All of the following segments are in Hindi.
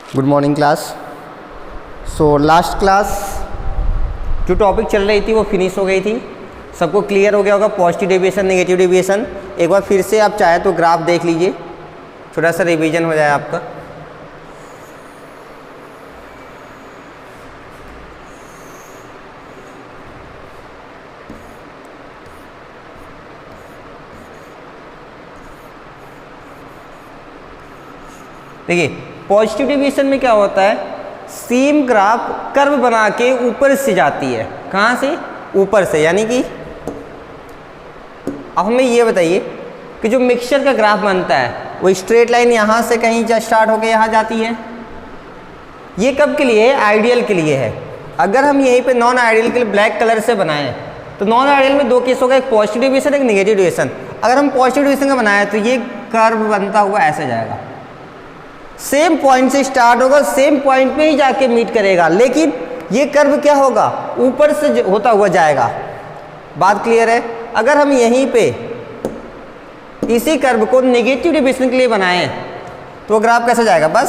Good morning class. So last class जो टॉपिक चल रही थी वो फिनिश हो गई थी, सबको क्लियर हो गया होगा पॉजिटिव डेविएशन नेगेटिव डेविएशन। एक बार फिर से आप चाहे तो ग्राफ देख लीजिए, छोटा सा रिवीजन हो जाए आपका। देखिए पॉजिटिव डेविएशन में क्या होता है, सेम ग्राफ कर्व बना के ऊपर से जाती है। कहाँ से? ऊपर से। यानी कि अब हमें ये बताइए कि जो मिक्सचर का ग्राफ बनता है वो स्ट्रेट लाइन यहाँ से कहीं स्टार्ट होकर यहाँ जाती है। ये कब के लिए है? आइडियल के लिए है। अगर हम यहीं पे नॉन आइडियल के लिए ब्लैक कलर से बनाएं तो नॉन आइडियल में दो केस होगा, एक पॉजिटिव डेविएशन एक नेगेटिव डेविएशन। अगर हम पॉजिटिव डेविएशन का बनाए तो ये कर्व बनता हुआ ऐसे जाएगा, सेम पॉइंट से स्टार्ट होगा, सेम पॉइंट पे ही जाके मीट करेगा, लेकिन ये कर्व क्या होगा? ऊपर से होता हुआ जाएगा। बात क्लियर है? अगर हम यहीं पे इसी कर्व को नेगेटिव डेविएशन के लिए बनाएं तो ग्राफ कैसा जाएगा? बस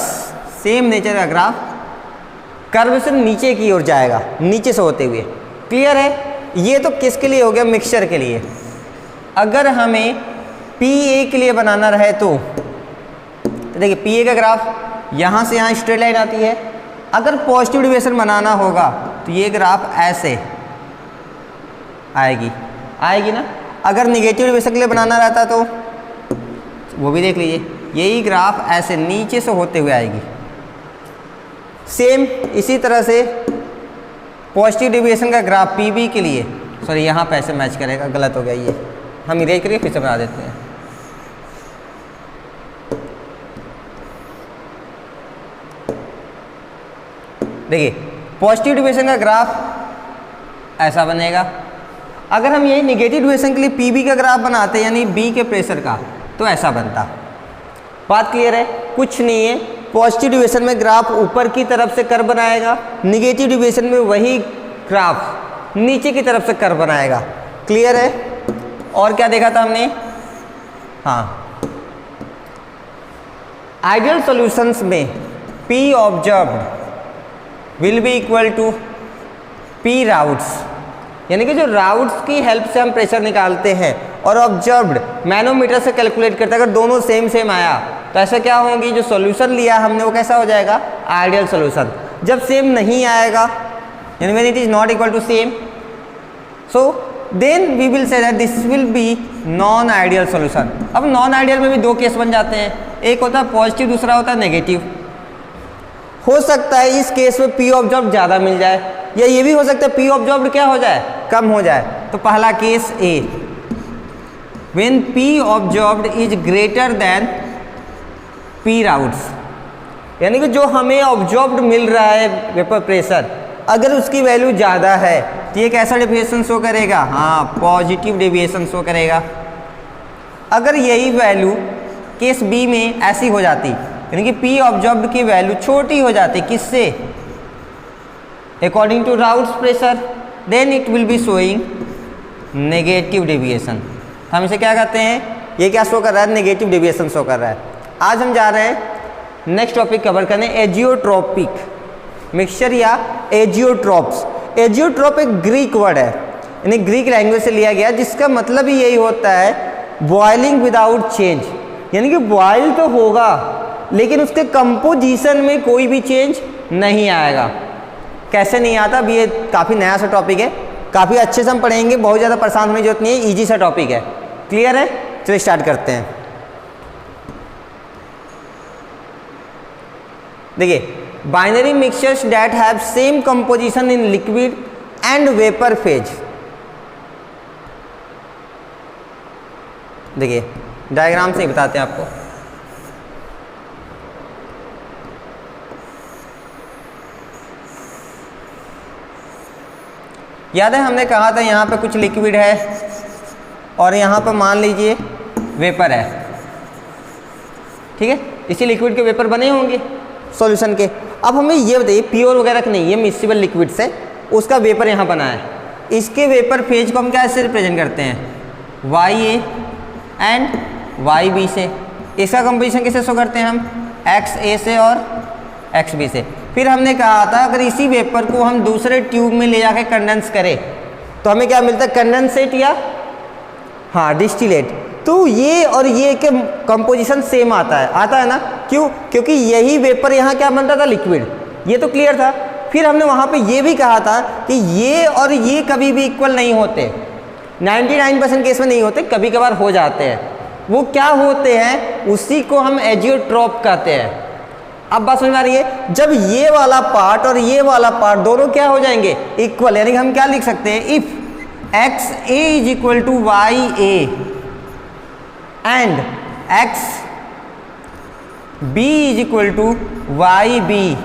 सेम नेचर का ग्राफ कर्व से नीचे की ओर जाएगा, नीचे से होते हुए। क्लियर है? ये तो किसके लिए हो गया? मिक्सचर के लिए। अगर हमें PA के लिए बनाना रहे तो देखिए PA का ग्राफ यहाँ से यहाँ स्ट्रेट लाइन आती है। अगर पॉजिटिव डेविएशन बनाना होगा तो ये ग्राफ ऐसे आएगी ना। अगर नेगेटिव डेविएशन के लिए बनाना रहता तो वो भी देख लीजिए, यही ग्राफ ऐसे नीचे से होते हुए आएगी। सेम इसी तरह से पॉजिटिव डेविएशन का ग्राफ PB के लिए, सॉरी यहाँ पे ऐसे मैच करेगा, गलत हो गया ये, हम इरेज करके फिर से बना देते हैं। देखिए पॉजिटिव डेविएशन का ग्राफ ऐसा बनेगा। अगर हम यही नेगेटिव डेविएशन के लिए PB का ग्राफ बनाते हैं यानी B के प्रेशर का, तो ऐसा बनता। बात क्लियर है? कुछ नहीं है, पॉजिटिव डेविएशन में ग्राफ ऊपर की तरफ से कर्व बनाएगा, नेगेटिव डेविएशन में वही ग्राफ नीचे की तरफ से कर्व बनाएगा। क्लियर है? और क्या देखा था हमने? हाँ, आइडियल सॉल्यूशंस में P observed will be equal to P Raoult's, यानी कि जो राउट्स की हेल्प से हम प्रेशर निकालते हैं और ऑब्जर्व्ड मैनोमीटर से कैलकुलेट करते हैं, अगर दोनों सेम आया तो ऐसा क्या होंगी, जो सॉल्यूशन लिया हमने वो कैसा हो जाएगा? Ideal solution. जब सेम नहीं आएगा यानी when it is not equal to same, so then we will say that this will be non ideal solution. अब नॉन आइडियल में भी दो केस बन जाते हैं, एक होता है पॉजिटिव, दूसरा होता है नेगेटिव। हो सकता है इस केस में P ऑब्जर्व्ड ज़्यादा मिल जाए, या ये भी हो सकता है P ऑब्जर्व्ड क्या हो जाए? कम हो जाए। तो पहला case A, when P observed is greater than P Raoult's, यानी कि जो हमें ऑब्जर्व्ड मिल रहा है वेपर प्रेशर, अगर उसकी वैल्यू ज़्यादा है तो ये कैसा डेविएशन शो करेगा? हाँ, पॉजिटिव डेविएशन शो करेगा। अगर यही वैल्यू केस B में ऐसी हो जाती, यानी कि P ऑब्जर्व्ड की वैल्यू छोटी हो जाती, किससे? According to Raoult's pressure, then it will be showing negative deviation. हम इसे क्या कहते हैं? ये क्या शो कर रहा है? नेगेटिव डेविएशन शो कर रहा है। आज हम जा रहे हैं नेक्स्ट टॉपिक कवर करने, एजियोट्रोपिक मिक्सचर या एजियोट्रोप्स। एजियोट्रोप एक ग्रीक वर्ड है, यानी ग्रीक लैंग्वेज से लिया गया, जिसका मतलब ही यही होता है बॉइलिंग विदाउट चेंज, यानी कि बॉइल तो होगा लेकिन उसके कंपोजिशन में कोई भी चेंज नहीं आएगा। कैसे नहीं आता? अभी ये काफ़ी नया सा टॉपिक है, काफ़ी अच्छे से हम पढ़ेंगे, बहुत ज़्यादा परेशान होने की जरूरत नहीं है, ईजी सा टॉपिक है। क्लियर है? चलिए स्टार्ट करते हैं। देखिए binary mixtures that have same composition in liquid and vapour phase. देखिए डायग्राम से ही बताते हैं आपको। याद है हमने कहा था यहाँ पे कुछ लिक्विड है और यहाँ पर मान लीजिए वेपर है, ठीक है? इसी लिक्विड के वेपर बने होंगे सॉल्यूशन के। अब हमें ये बताइए, प्योर वगैरह का नहीं, ये मिक्सिबल लिक्विड से उसका वेपर यहाँ बना है, इसके वेपर फेज को हम कैसे रिप्रेजेंट करते हैं? YA एंड YB से। इसका कंपोजिशन कैसे शो करते हैं हम? XA से और XB से। फिर हमने कहा था अगर इसी वेपर को हम दूसरे ट्यूब में ले जाके कंडेंस करें तो हमें क्या मिलता है, कंडेंसेट या हाँ डिस्टिलेट। तो ये और ये के कंपोजिशन सेम आता है ना, क्यों? क्योंकि यही वेपर यहाँ क्या बनता था, लिक्विड। ये तो क्लियर था। फिर हमने वहाँ पे ये भी कहा था कि ये और ये कभी भी इक्वल नहीं होते, 99% केस में नहीं होते, कभी कभार हो जाते हैं। वो क्या होते हैं, उसी को हम एजियोट्रॉप कहते हैं। अब बात समझ में आ रही है? जब ये वाला पार्ट और ये वाला पार्ट दोनों क्या हो जाएंगे, इक्वल, यानी कि हम क्या लिख सकते हैं, if XA is equal to YA and XB is equal to YB,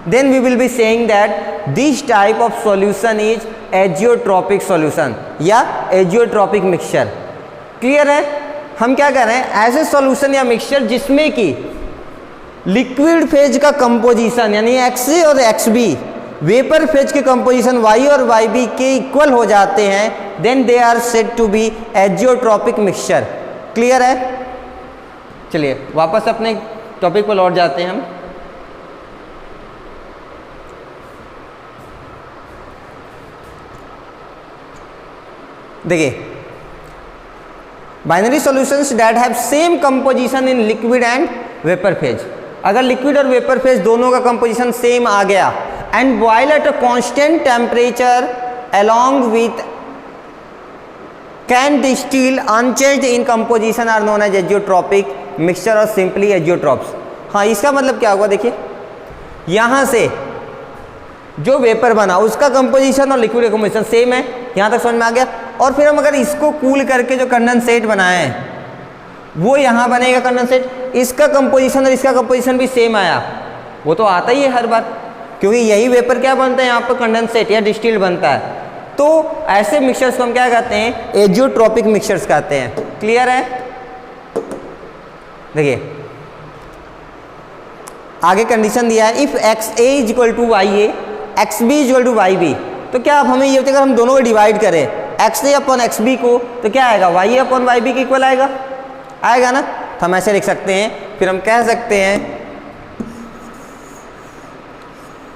then we will be saying that this type of solution is agiotropic solution या agiotropic mixture। क्लियर है? हम क्या कर रहे हैं, ऐसे सॉल्यूशन या मिक्सचर जिसमें कि लिक्विड फेज का कंपोजिशन यानी XA और XB, वेपर फेज के कंपोजिशन Y और YB के इक्वल हो जाते हैं, then they are said to be azeotropic mixture. Clear है? चलिए वापस अपने टॉपिक पर लौट जाते हैं हम। देखिए, binary solutions that have same composition in liquid and vapour phase. अगर लिक्विड और वेपर फेज दोनों का कंपोजिशन सेम आ गया and boil at a constant temperature along with can distil unchanged in composition are known as azeotropic mixture और सिंपली एजियोट्रॉप्स। हाँ, इसका मतलब क्या होगा, देखिए यहाँ से जो वेपर बना उसका कंपोजिशन और लिक्विड का कंपोजिशन सेम है, यहाँ तक समझ में आ गया। और फिर हम अगर इसको कूल करके जो कंडेंसेट बनाए हैं वो यहाँ बनेगा कंडेंसेट, इसका कंपोजिशन और इसका कंपोजिशन भी सेम आया, वो तो आता ही है हर बार, क्योंकि यही वेपर क्या बनता है, यहाँ पर कंडेंसेट या डिस्टिल्ड बनता है। तो ऐसे मिक्सचर्स को हम क्या कहते हैं, एजियोट्रॉपिक मिक्सचर्स कहते हैं। क्लियर है? देखिए आगे कंडीशन दिया है, if XA is equal to YA, XB is equal to YB। तो क्या अब हमें ये होता है, अगर हम दोनों को डिवाइड करें XA अपॉन XB को, तो क्या आएगा, YA अपॉन YB के इक्वल आएगा ना। तो हम ऐसे लिख सकते हैं, फिर हम कह सकते हैं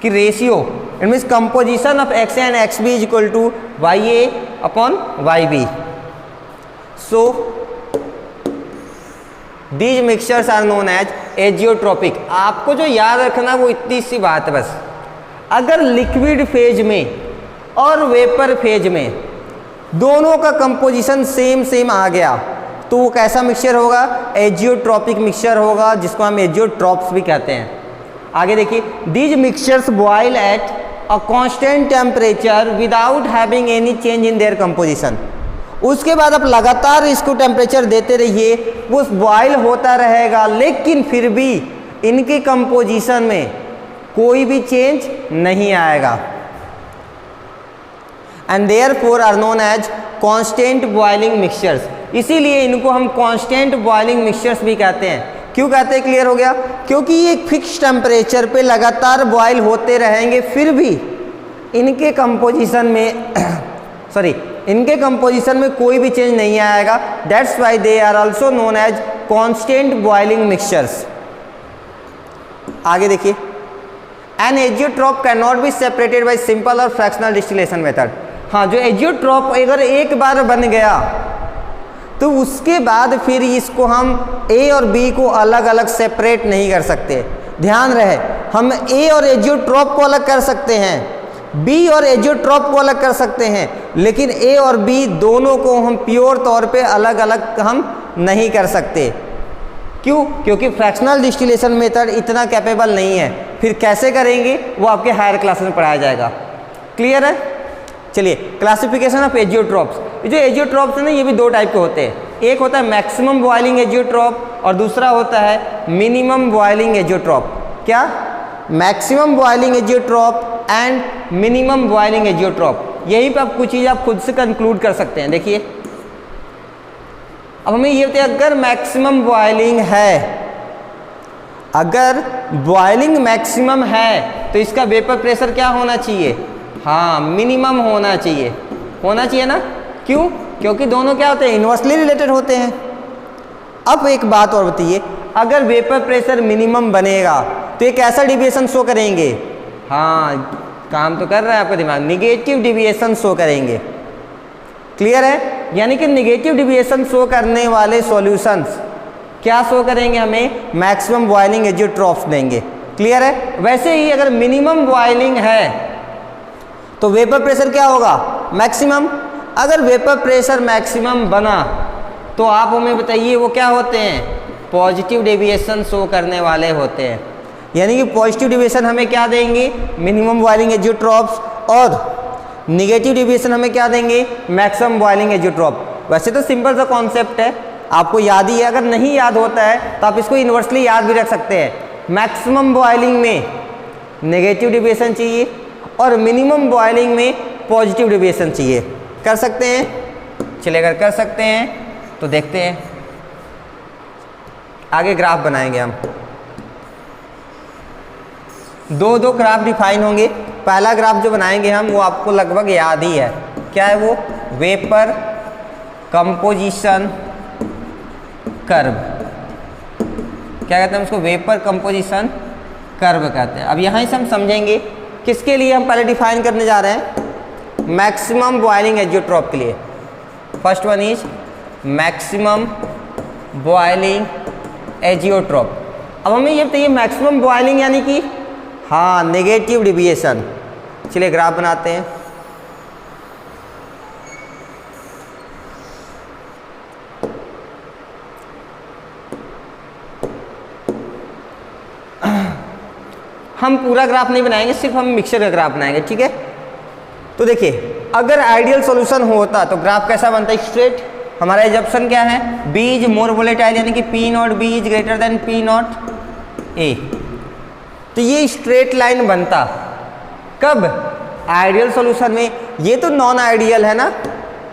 कि ratio, it means composition of XA and XB is equal to YA upon YB। So these mixtures are known as azeotropic. आपको जो याद रखना वो इतनी सी बात है बस, अगर लिक्विड फेज में और वेपर फेज में दोनों का कंपोजिशन सेम आ गया तो वो कैसा मिक्सचर होगा, एजियोट्रॉपिक मिक्सचर होगा, जिसको हम एजियोट्रॉप्स भी कहते हैं। आगे देखिए, these mixtures boil at a constant temperature without having any change in their composition. उसके बाद आप लगातार इसको टेम्परेचर देते रहिए, वो बॉयल होता रहेगा, लेकिन फिर भी इनके कंपोजिशन में कोई भी चेंज नहीं आएगा। And therefore are known as constant boiling mixtures. इसीलिए इनको हम कांस्टेंट बॉइलिंग मिक्सचर्स भी कहते हैं। क्यों कहते हैं, क्लियर हो गया? क्योंकि ये एक फिक्स टेम्परेचर पे लगातार बॉयल होते रहेंगे, फिर भी इनके कंपोजिशन में इनके कंपोजिशन में कोई भी चेंज नहीं आएगा। That's why they are also known as constant boiling mixtures. आगे देखिए, an azeotrope can not be separated by simple और फ्रैक्शनल डिस्टिलेशन मेथड। हाँ, जो एजियोट्रॉप अगर एक बार बन गया तो उसके बाद फिर इसको हम ए और बी को अलग अलग सेपरेट नहीं कर सकते। ध्यान रहे, हम ए और एजियोट्रॉप को अलग कर सकते हैं, बी और एजियोट्रॉप को अलग कर सकते हैं, लेकिन ए और बी दोनों को हम प्योर तौर पे अलग अलग हम नहीं कर सकते। क्यों? क्योंकि फ्रैक्शनल डिस्टिलेशन मेथड इतना कैपेबल नहीं है। फिर कैसे करेंगे वो आपके हायर क्लासेस में पढ़ाया जाएगा। क्लियर है? चलिए, क्लासिफिकेशन ऑफ एजियोट्रॉप्स। जो एजियोट्रॉप्स है ना, ये भी दो टाइप के होते हैं। एक होता है मैक्सिमम बॉइलिंग एजियोट्रॉप और दूसरा होता है मिनिमम बॉइलिंग एजियोट्रॉप। क्या? Maximum boiling azeotrope and minimum boiling azeotrope. यही पे आप कुछ चीज़ आप खुद से कंक्लूड कर सकते हैं। देखिए, अब हमें ये होता है, अगर मैक्सिमम बॉइलिंग है, अगर बॉइलिंग मैक्सिमम है तो इसका वेपर प्रेशर क्या होना चाहिए? हाँ, मिनिमम होना चाहिए ना। क्यों? क्योंकि दोनों क्या होते हैं, इन्वर्सली रिलेटेड होते हैं। अब एक बात और बताइए, अगर वेपर प्रेशर मिनिमम बनेगा तो ये कैसा डिविएशन शो करेंगे? हाँ, काम तो कर रहा है आपका दिमाग, निगेटिव डिविएशन शो करेंगे। क्लियर है? यानी कि निगेटिव डिविएशन शो करने वाले सॉल्यूशंस क्या शो करेंगे? हमें मैक्सिमम बॉइलिंग एजियोट्रॉप्स देंगे। क्लियर है? वैसे ही अगर मिनिमम बॉइलिंग है तो वेपर प्रेशर क्या होगा? मैक्सिमम। अगर वेपर प्रेशर मैक्सिमम बना तो आप हमें बताइए वो क्या होते हैं? पॉजिटिव डेविएशन शो करने वाले होते हैं। यानी कि पॉजिटिव डेविएशन हमें क्या देंगे? मिनिमम बॉइलिंग एजियोट्रॉप्स, और निगेटिव डेविएशन हमें क्या देंगे? Maximum boiling azeotrope. वैसे तो सिंपल सा कॉन्सेप्ट है, आपको याद ही है। अगर नहीं याद होता है तो आप इसको इन्वर्सली याद भी रख सकते हैं। मैक्सिमम बॉइलिंग में नेगेटिव डेविएशन चाहिए और मिनिमम बॉइलिंग में पॉजिटिव डेविएशन चाहिए। कर सकते हैं? चलिए, अगर कर सकते हैं तो देखते हैं, आगे ग्राफ बनाएंगे हम। दो ग्राफ डिफाइन होंगे। पहला ग्राफ जो बनाएंगे हम वो आपको लगभग याद ही है, क्या है वो? Vapour composition curve. क्या कहते हैं उसको? वेपर कंपोजिशन कर्व कहते हैं। अब यहाँ से हम समझेंगे किसके लिए हम पहले डिफाइन करने जा रहे हैं? मैक्सिमम बॉइलिंग एजियोट्रॉप के लिए। First one is maximum boiling azeotrope. अब हमें ये बताइए मैक्सिमम बॉइलिंग यानी कि हाँ, नेगेटिव डिविएशन। चलिए ग्राफ बनाते हैं। हम पूरा ग्राफ नहीं बनाएंगे, सिर्फ हम मिक्सचर का ग्राफ बनाएंगे, ठीक है? तो देखिए, अगर आइडियल सॉल्यूशन होता तो ग्राफ कैसा बनता है? स्ट्रेट। हमारा एजम्पशन क्या है? B इज मोर वोलेटाइल, यानी कि P not B is greater than P not A। तो ये स्ट्रेट लाइन बनता कब? आइडियल सॉल्यूशन में। ये तो नॉन आइडियल है ना,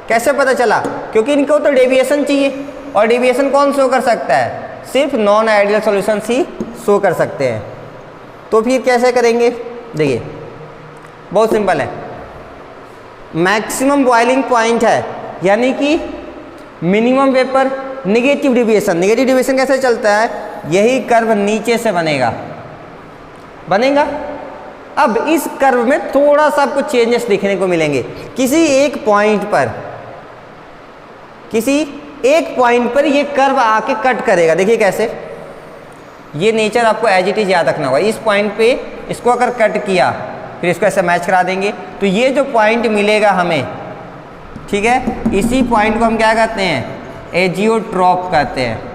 कैसे पता चला? क्योंकि इनको तो डेविएशन चाहिए, और डेविएशन कौन शो कर सकता है? सिर्फ नॉन आइडियल सॉल्यूशंस ही शो कर सकते हैं। तो फिर कैसे करेंगे? देखिए, बहुत सिंपल है। मैक्सिमम बॉइलिंग पॉइंट है, यानी कि minimum vapour, negative deviation. Negative deviation कैसे चलता है? यही कर्व नीचे से बनेगा। अब इस कर्व में थोड़ा सा आपको चेंजेस दिखने को मिलेंगे। किसी एक पॉइंट पर ये कर्व आके कट करेगा। देखिए कैसे, ये नेचर आपको एज इट इज याद रखना होगा। इस पॉइंट पे इसको अगर कट किया, फिर इसको ऐसे मैच करा देंगे, तो ये जो पॉइंट मिलेगा हमें, ठीक है, इसी पॉइंट को हम क्या कहते हैं? एजियोट्रॉप कहते हैं।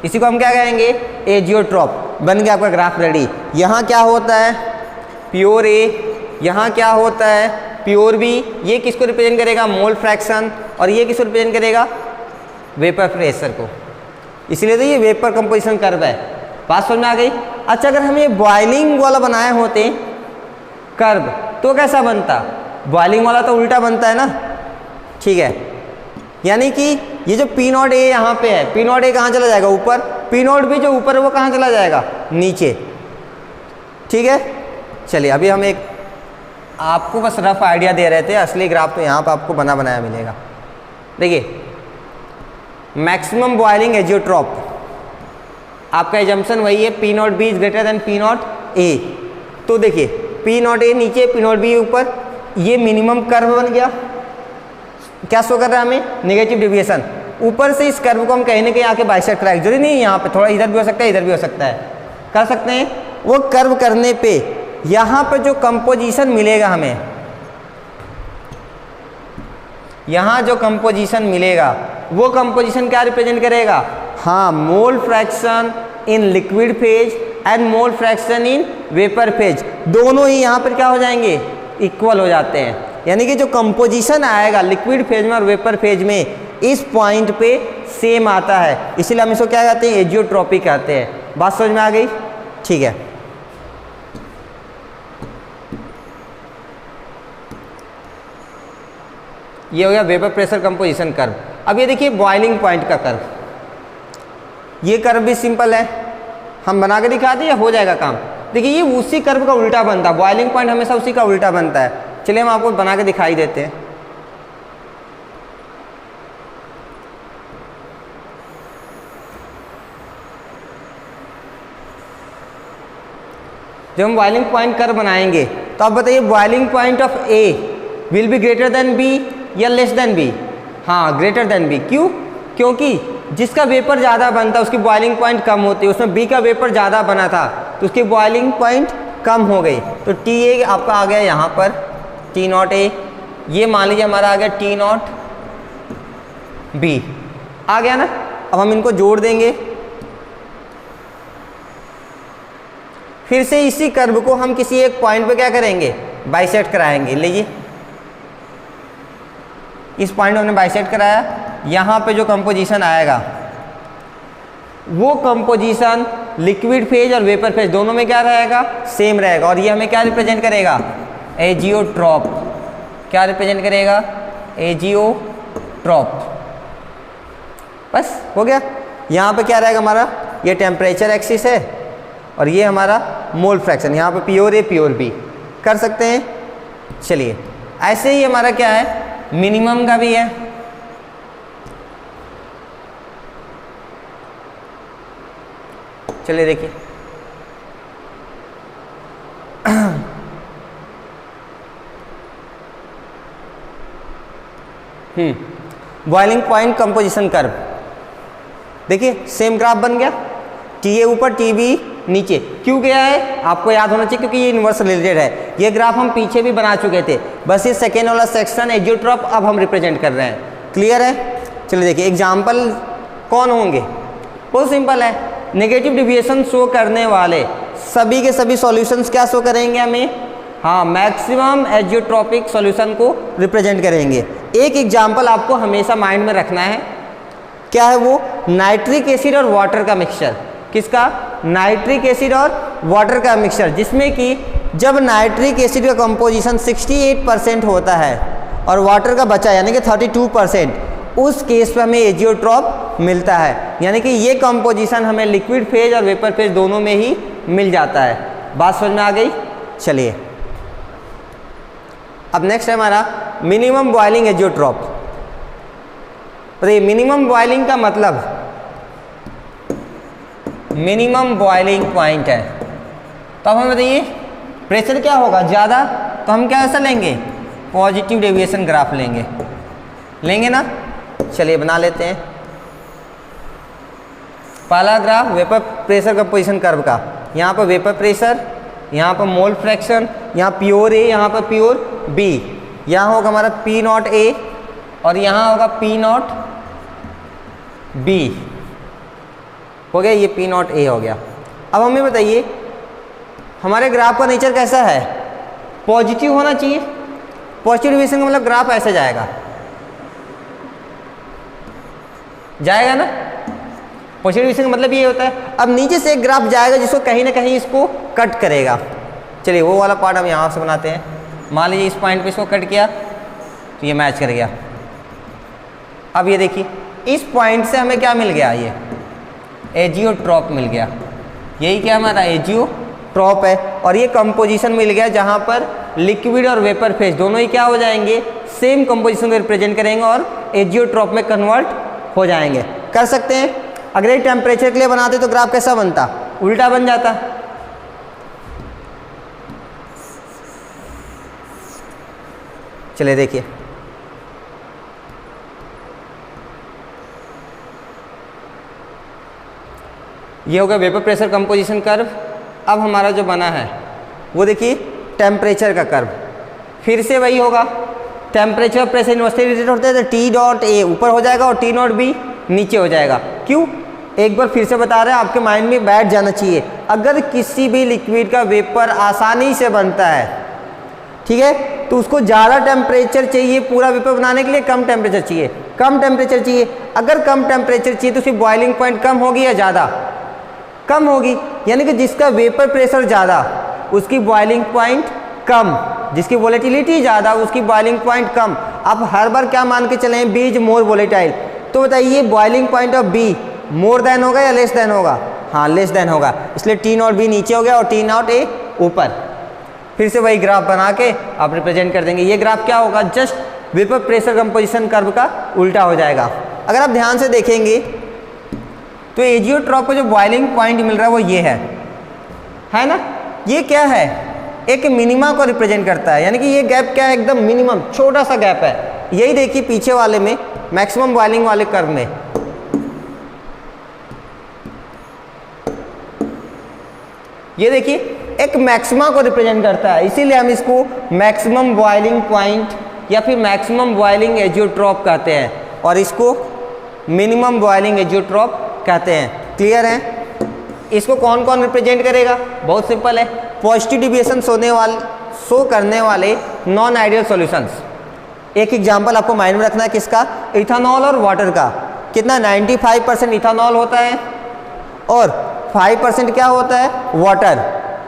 इसी को हम क्या कहेंगे? एजियोट्रॉप। बन गया आपका ग्राफ रेडी। यहाँ क्या होता है? Pure A. यहाँ क्या होता है? Pure B. ये किसको रिप्रेजेंट करेगा? Mole fraction. और ये किसको रिप्रेजेंट करेगा? वेपर प्रेशर को। इसलिए तो ये वेपर कंपोजिशन कर्व है। बात समझ में आ गई? अच्छा, अगर हम ये बॉइलिंग वाला बनाए होते कर्व तो कैसा बनता? बॉइलिंग वाला तो उल्टा बनता है ना, ठीक है? यानी कि ये जो P नॉट ए यहाँ पे है, P नॉट ए कहाँ चला जाएगा? ऊपर। P नॉट बी जो ऊपर है वो कहाँ चला जाएगा? नीचे। ठीक है, चलिए अभी हम एक आपको बस रफ आइडिया दे रहे थे, असली ग्राफ तो यहाँ पर आपको बना बनाया मिलेगा। देखिए, मैक्सिमम बॉइलिंग एजियोट्रॉप, आपका एजम्पशन वही है, P not be is greater than P not a. तो देखिए, P नॉट ए नीचे, P नॉट बी ऊपर, ये मिनिमम कर्व बन गया। क्या शो कर रहा है हमें? Negative deviation. ऊपर से इस कर्व को हम कहीं ना कहीं आके बाइसेक्ट करें, जरूरी नहीं यहाँ पे, थोड़ा इधर भी हो सकता है, इधर भी हो सकता है, कर सकते हैं। वो कर्व करने पे यहाँ पर जो कंपोजिशन मिलेगा हमें, यहाँ जो कंपोजिशन मिलेगा वो कंपोजिशन क्या रिप्रेजेंट करेगा? हाँ, mole fraction in liquid phase and mole fraction in vapour phase, दोनों ही यहाँ पर क्या हो जाएंगे? इक्वल हो जाते हैं। यानी कि जो कंपोजिशन आएगा लिक्विड फेज में और वेपर फेज में, इस पॉइंट पे सेम आता है, इसीलिए हम इसको क्या कहते हैं? एजियोट्रॉपी कहते हैं। बात समझ में आ गई? ठीक है, ये हो गया वेपर प्रेशर कंपोजिशन कर्व। अब ये देखिए बॉइलिंग पॉइंट का कर्व। ये कर्व भी सिंपल है, हम बना के दिखाते या हो जाएगा काम? देखिए, ये उसी कर्व का उल्टा बनता है, बॉइलिंग पॉइंट हमेशा उसी का उल्टा बनता है। चलिए हम आपको बना के दिखाई देते हैं। जब हम बॉइलिंग पॉइंट कर्व बनाएंगे तो आप बताइए boiling point of A will be greater than B या लेस देन बी? हाँ, ग्रेटर देन बी। क्यों? क्योंकि जिसका वेपर ज़्यादा बनता है उसकी बॉइलिंग पॉइंट कम होती है। उसमें बी का वेपर ज़्यादा बना था तो उसकी बॉइलिंग पॉइंट कम हो गई। तो टी ए आपका आ गया यहाँ पर टी नॉट ए, ये मान लीजिए हमारा आ गया टी नॉट बी, आ गया ना। अब हम इनको जोड़ देंगे, फिर से इसी कर्व को हम किसी एक पॉइंट पे क्या करेंगे, बाइसेक्ट कराएंगे। लीजिए इस पॉइंट हमने बाइसेक्ट कराया, यहाँ पे जो कंपोजिशन आएगा वो कंपोजिशन लिक्विड फेज और वेपर फेज दोनों में क्या रहेगा, सेम रहेगा। और ये हमें क्या रिप्रेजेंट करेगा, एजियोट्रॉप। क्या रिप्रेजेंट करेगा, एजियोट्रॉप। बस हो गया। यहाँ पे क्या रहेगा हमारा, ये टेम्परेचर एक्सिस है और ये हमारा मोल फ्रैक्शन, यहाँ पे प्योर ए प्योर बी कर सकते हैं। चलिए ऐसे ही हमारा क्या है, मिनिमम का भी है। चलिए देखिए बॉइलिंग पॉइंट कंपोजिशन कर्व देखिए सेम ग्राफ बन गया, टी ए ऊपर टी बी नीचे। क्यों गया है आपको याद होना चाहिए क्योंकि ये इनवर्स रिलेटेड है। ये ग्राफ हम पीछे भी बना चुके थे, बस ये सेकेंड वाला सेक्शन एजियोट्रॉप अब हम रिप्रेजेंट कर रहे हैं। क्लियर है? चलिए देखिए एग्जाम्पल कौन होंगे, बहुत सिंपल है। नेगेटिव डिविएशन शो करने वाले सभी के सभी सॉल्यूशंस क्या शो करेंगे हमें, हाँ मैक्सिमम एजियोट्रॉपिक सॉल्यूशन को रिप्रेजेंट करेंगे। एक एग्जाम्पल आपको हमेशा माइंड में रखना है, क्या है वो, नाइट्रिक एसिड और वाटर का मिक्सचर। किसका, नाइट्रिक एसिड और वाटर का मिक्सचर, जिसमें कि जब नाइट्रिक एसिड का कंपोजिशन 68% होता है और वाटर का बचा यानी कि 32%, उस केस पे हमें एजियोट्रॉप मिलता है। यानी कि ये कंपोजिशन हमें लिक्विड फेज और वेपर फेज दोनों में ही मिल जाता है। बात समझ में आ गई? चलिए अब नेक्स्ट है हमारा minimum boiling azeotrope. Minimum boiling का मतलब मिनिमम बॉइलिंग पॉइंट है। तो अब हमें बताइए प्रेशर क्या होगा ज़्यादा, तो हम क्या ऐसा लेंगे, पॉजिटिव डेविएशन ग्राफ लेंगे ना। चलिए बना लेते हैं। पहला ग्राफ वेपर प्रेशर का पोजीशन कर्व का, यहाँ पर वेपर प्रेशर, यहाँ पर मोल फ्रैक्शन, यहाँ प्योर ए, यहाँ पर प्योर बी, यहाँ होगा हमारा पी नॉट ए और यहाँ होगा पी नॉट बी। हो गया, ये पी नॉट ए हो गया। अब हमें बताइए हमारे ग्राफ का नेचर कैसा है, पॉजिटिव होना चाहिए। पॉजिटिव डिविएशन का मतलब ग्राफ ऐसे जाएगा ना। पॉजिटिव डिविएशन का मतलब ये होता है, अब नीचे से एक ग्राफ जाएगा जिसको कहीं ना कहीं इसको कट करेगा। चलिए वो वाला पार्ट हम यहाँ से बनाते हैं। मान लीजिए इस पॉइंट पे इसको कट किया तो ये मैच कर गया। अब ये देखिए इस पॉइंट से हमें क्या मिल गया, ये एजियोट्रॉप मिल गया। यही क्या हमारा एजियोट्रॉप है। और ये कंपोजिशन मिल गया जहाँ पर लिक्विड और वेपर फेज दोनों ही क्या हो जाएंगे, सेम कंपोजिशन को रिप्रेजेंट करेंगे और एजियोट्रॉप में कन्वर्ट हो जाएंगे। कर सकते हैं। अगर ये टेम्परेचर के लिए बनाते तो ग्राफ कैसा बनता, उल्टा बन जाता। चलिए देखिए ये हो गया वेपर प्रेशर कंपोजिशन कर्व। अब हमारा जो बना है वो देखिए टेम्परेचर का कर्व, फिर से वही होगा। टेम्परेचर प्रेशर इनवर्सली रिलेटेड होते हैं तो टी डॉट ए ऊपर हो जाएगा और टी नॉट बी नीचे हो जाएगा। क्यों, एक बार फिर से बता रहे हैं, आपके माइंड में बैठ जाना चाहिए। अगर किसी भी लिक्विड का वेपर आसानी से बनता है, ठीक है, तो उसको ज़्यादा टेम्परेचर चाहिए पूरा वेपर बनाने के लिए, कम टेम्परेचर चाहिए, कम टेम्परेचर चाहिए। अगर कम टेम्परेचर चाहिए तो उसकी बॉइलिंग पॉइंट कम होगी या ज़्यादा, कम होगी। यानी कि जिसका वेपर प्रेशर ज़्यादा उसकी बॉइलिंग पॉइंट कम, जिसकी वोलेटिलिटी ज़्यादा उसकी बॉइलिंग पॉइंट कम। आप हर बार क्या मान के चलें, बी इज मोर वोलेटाइल। तो बताइए boiling point of be more than होगा या लेस देन होगा, हाँ लेस देन होगा। इसलिए टी नॉट बी नीचे हो गया और टी नॉट ए ऊपर। फिर से वही ग्राफ बना के आप रिप्रेजेंट कर देंगे। ये ग्राफ क्या होगा, just vapour pressure composition curve का उल्टा हो जाएगा। अगर आप ध्यान से देखेंगे तो एजियोट्रॉप को जो बॉइलिंग पॉइंट मिल रहा है वो ये है ना। ये क्या है, एक मिनिमा को रिप्रेजेंट करता है, यानी कि ये गैप क्या है, एकदम मिनिमम छोटा सा गैप है। यही देखिए पीछे वाले में, मैक्सिमम बॉइलिंग वाले कर्व में, ये देखिए एक मैक्सिमा को रिप्रेजेंट करता है, इसीलिए हम इसको मैक्सिमम बॉइलिंग पॉइंट या फिर मैक्सिमम बॉइलिंग एजियोट्रॉप कहते हैं, और इसको मिनिमम बॉइलिंग एजियोट्रॉप कहते हैं। क्लियर है? इसको कौन कौन रिप्रेजेंट करेगा? बहुत सिंपल है, पॉजिटिव डिविएशन शो करने वाले नॉन आइडियल सॉल्यूशंस। एक एग्जांपल आपको माइंड में रखना है, किसका? इथेनॉल और वाटर का। कितना? 95% इथेनॉल होता है और 5% क्या होता है? वाटर।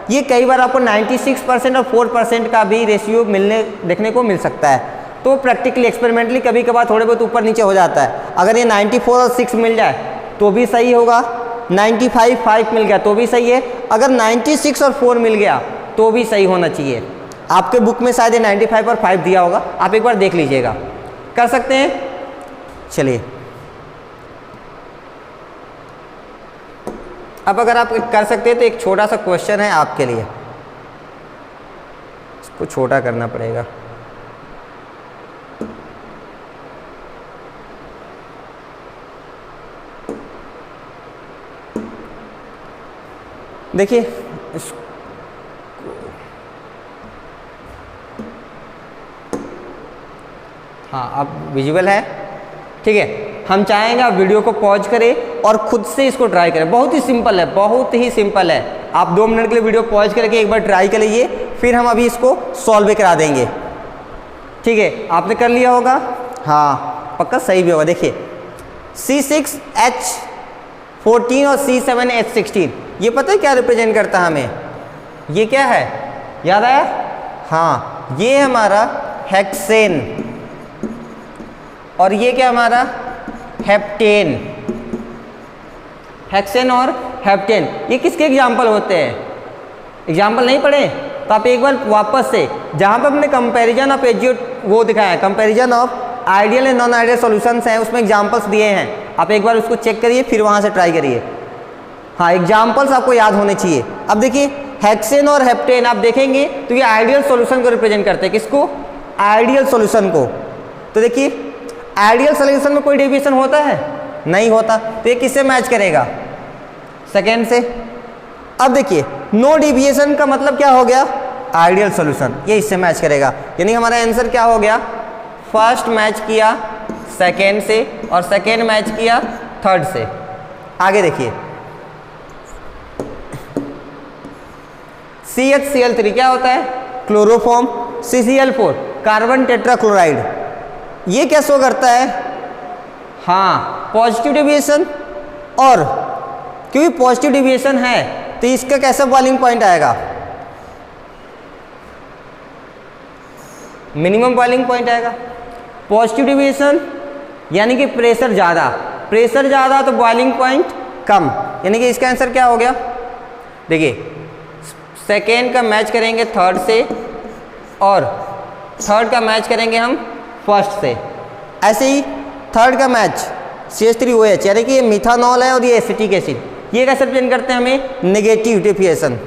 ये कई बार आपको 96% और 4% का भी रेशियो देखने को मिल सकता है। तो प्रैक्टिकली एक्सपेरिमेंटली कभी कभार थोड़े बहुत ऊपर नीचे हो जाता है। अगर ये 94 और 6 मिल जाए तो भी सही होगा, 95 5 मिल गया तो भी सही है, अगर 96 और 4 मिल गया तो भी सही होना चाहिए। आपके बुक में शायद 95 और 5 दिया होगा, आप एक बार देख लीजिएगा। कर सकते हैं? चलिए, अब अगर आप कर सकते हैं तो एक छोटा सा क्वेश्चन है आपके लिए, इसको छोटा करना पड़ेगा। देखिए हाँ, अब विजुअल है, ठीक है। हम चाहेंगे आप वीडियो को पॉज करें और खुद से इसको ट्राई करें। बहुत ही सिंपल है, बहुत ही सिंपल है। आप 2 मिनट के लिए वीडियो पॉज करके एक बार ट्राई कर लीजिए, फिर हम अभी इसको सॉल्व भी करा देंगे। ठीक है, आपने कर लिया होगा? हाँ, पक्का सही भी होगा। देखिए C6H14 और C7H16, ये पता है क्या रिप्रेजेंट करता है हमें? ये क्या है, याद आया? हाँ, ये हमारा हेक्सेन और ये क्या हमारा? हेप्टेन। हेक्सेन और हेप्टेन ये किसके एग्जाम्पल होते हैं? एग्जाम्पल नहीं पढ़े तो आप एक बार वापस से, जहाँ पर हमने कंपैरिजन ऑफ वो दिखाया है, comparison of ideal and non ideal solutions हैं, उसमें एग्जाम्पल्स दिए हैं, आप एक बार उसको चेक करिए, फिर वहाँ से ट्राई करिए। हाँ, एग्जाम्पल्स आपको याद होने चाहिए। अब देखिए हेक्सेन और हेप्टेन आप देखेंगे तो ये आइडियल सॉल्यूशन को रिप्रेजेंट करते हैं। किसको? आइडियल सॉल्यूशन को। तो देखिए आइडियल सॉल्यूशन में कोई डेविएशन होता है? नहीं होता। तो ये किससे मैच करेगा? सेकेंड से। अब देखिए नो डेविएशन का मतलब क्या हो गया? आइडियल सॉल्यूशन, ये इससे मैच करेगा। यानी हमारा आंसर क्या हो गया? फर्स्ट मैच किया सेकेंड से और सेकेंड मैच किया थर्ड से। आगे देखिए CHCl3 क्या होता है? क्लोरोफॉर्म। CCl4 carbon tetrachloride. ये क्या शो करता है? हाँ, पॉजिटिव डेविएशन, और क्योंकि पॉजिटिव डेविएशन है तो इसका कैसा बॉइलिंग पॉइंट आएगा? मिनिमम बॉइलिंग पॉइंट आएगा। पॉजिटिव डेविएशन यानी कि प्रेशर ज़्यादा, प्रेशर ज़्यादा तो बॉइलिंग पॉइंट कम, यानी कि इसका आंसर क्या हो गया? देखिए सेकेंड का मैच करेंगे थर्ड से और थर्ड का मैच करेंगे हम फर्स्ट से। ऐसे ही थर्ड का मैच CH3OH, यानी कि ये मिथानॉल है और ये एसिटिक एसिड, ये कैसे रिप्रेजेंट करते हैं हमें? Negative deviation.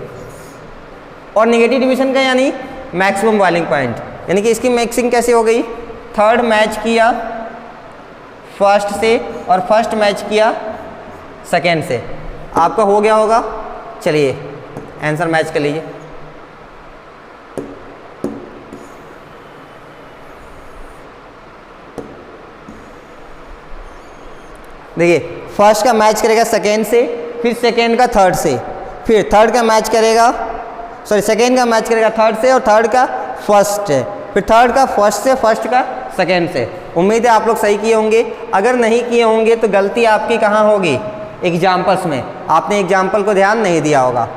और नेगेटिव डेविएशन का यानी मैक्सिमम बॉइलिंग पॉइंट, यानी कि इसकी मैक्सिंग कैसे हो गई? थर्ड मैच किया फर्स्ट से और फर्स्ट मैच किया सेकेंड से। आपका हो गया होगा। चलिए आंसर मैच कर लीजिए। देखिए फर्स्ट का मैच करेगा सेकेंड से, फिर सेकेंड का थर्ड से, फिर थर्ड का मैच करेगा, सॉरी सेकेंड का मैच करेगा थर्ड से और थर्ड का फर्स्ट से, फिर थर्ड का फर्स्ट से, फर्स्ट का सेकेंड से। उम्मीद है आप लोग सही किए होंगे। अगर नहीं किए होंगे तो गलती आपकी कहाँ होगी? एग्जाम्पल्स में। आपने एग्जाम्पल को ध्यान नहीं दिया होगा,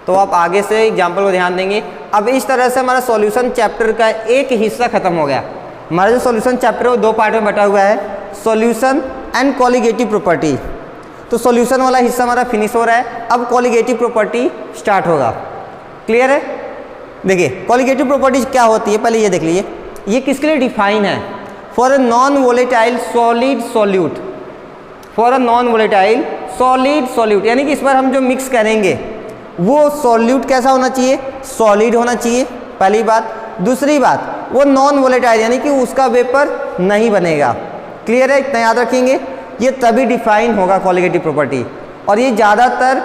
तो आप आगे से एग्जाम्पल को ध्यान देंगे। अब इस तरह से हमारा सॉल्यूशन चैप्टर का एक हिस्सा खत्म हो गया। हमारा जो सॉल्यूशन चैप्टर है वो 2 पार्ट में बटा हुआ है, सॉल्यूशन एंड कॉलिगेटिव प्रॉपर्टी। तो सॉल्यूशन वाला हिस्सा हमारा फिनिश हो रहा है, अब कॉलिगेटिव प्रॉपर्टी स्टार्ट होगा। क्लियर है? देखिए कॉलिगेटिव प्रॉपर्टी क्या होती है, पहले ये देख लीजिए। ये किसके लिए डिफाइन है? For a non volatile solid solute, for a non volatile solid solute, यानी कि इस बार हम जो मिक्स करेंगे वो सॉल्यूट कैसा होना चाहिए, सॉलिड होना चाहिए, पहली बात। दूसरी बात, वो नॉन वोलेटाइल यानी कि उसका वेपर नहीं बनेगा। क्लियर है, इतना याद रखेंगे। ये तभी डिफाइन होगा कॉलिगेटिव प्रॉपर्टी, और ये ज़्यादातर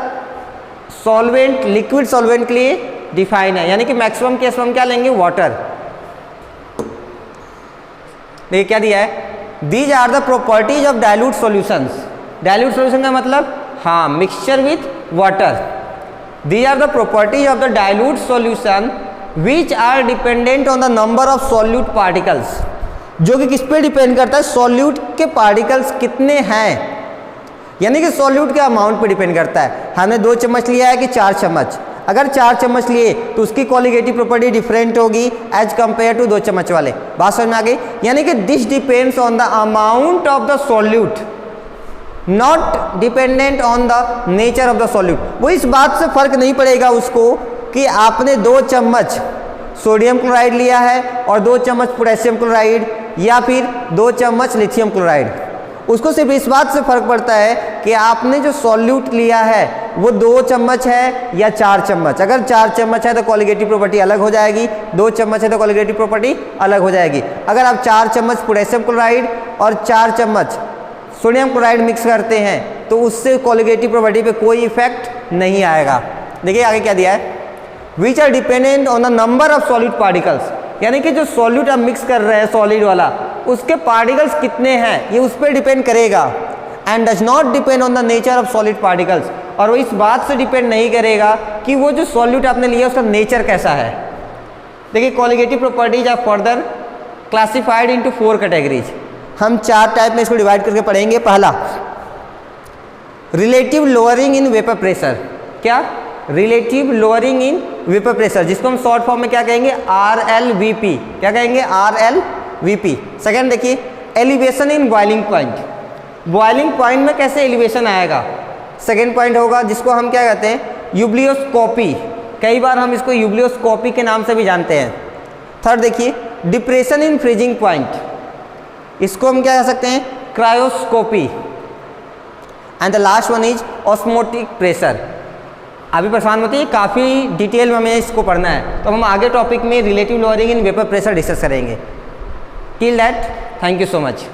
सॉल्वेंट, लिक्विड सॉल्वेंट के लिए डिफाइन है, यानी कि मैक्सिमम केस में हम क्या लेंगे, वाटर। देखिए क्या दिया है, these are the properties of dilute solutions. Dilute solution का मतलब हाँ, mixture with water. These are the properties of the dilute solution which are dependent on the number of solute particles, जो कि किस पे डिपेंड करता है, सॉल्यूट के पार्टिकल्स कितने हैं, यानी कि सॉल्यूट के अमाउंट पे डिपेंड करता है। हमने 2 चम्मच लिया है कि 4 चम्मच, अगर 4 चम्मच लिए तो उसकी कॉलिगेटिव प्रॉपर्टी डिफरेंट होगी एज कंपेयर टू 2 चम्मच वाले। बात समझ में आ गई, यानी कि this depends on the amount of the solute, not dependent on the nature of the solute. वो इस बात से फर्क नहीं पड़ेगा उसको कि आपने 2 चम्मच सोडियम क्लोराइड लिया है और 2 चम्मच पोटेशियम क्लोराइड या फिर 2 चम्मच लिथियम क्लोराइड। उसको सिर्फ इस बात से फर्क पड़ता है कि आपने जो सॉल्यूट लिया है वो 2 चम्मच है या 4 चम्मच। अगर 4 चम्मच है तो कॉलिगेटिव प्रॉपर्टी अलग हो जाएगी, 2 चम्मच है तो कॉलिगेटिव प्रॉपर्टी अलग हो जाएगी। अगर आप 4 चम्मच पोटेशियम क्लोराइड और 4 चम्मच सोडियम क्लोराइड मिक्स करते हैं तो उससे कॉलिगेटिव प्रॉपर्टी पे कोई इफेक्ट नहीं आएगा। देखिए आगे क्या दिया है, which are dependent on the number of solid particles, यानी कि जो सॉल्यूट आप मिक्स कर रहे हैं सॉलिड वाला, उसके पार्टिकल्स कितने हैं ये उस पर डिपेंड करेगा। And does not depend on the nature of solid particles, और वो इस बात से डिपेंड नहीं करेगा कि वो जो सॉल्यूट आपने लिया उसका नेचर कैसा है। देखिए colligative properties are further classified into 4 categories. हम 4 टाइप में इसको डिवाइड करके पढ़ेंगे। पहला, relative lowering in vapour pressure. क्या, relative lowering in vapour pressure, जिसको हम शॉर्ट फॉर्म में क्या कहेंगे, RLVP। क्या कहेंगे, RLVP। सेकेंड देखिए, elevation in boiling point. Boiling point में कैसे एलिवेशन आएगा, सेकेंड पॉइंट होगा, जिसको हम क्या कहते हैं, यूब्लियोस्कोपी। कई बार हम इसको यूब्लियोस्कोपी के नाम से भी जानते हैं। थर्ड देखिए, डिप्रेशन इन फ्रीजिंग पॉइंट, इसको हम क्या कह सकते हैं, क्रायोस्कोपी। And the last one is osmotic pressure. अभी परेशान मत होइए, काफ़ी डिटेल में हमें इसको पढ़ना है, तो हम आगे टॉपिक में relative lowering in vapour pressure discuss करेंगे। Till that, thank you so much.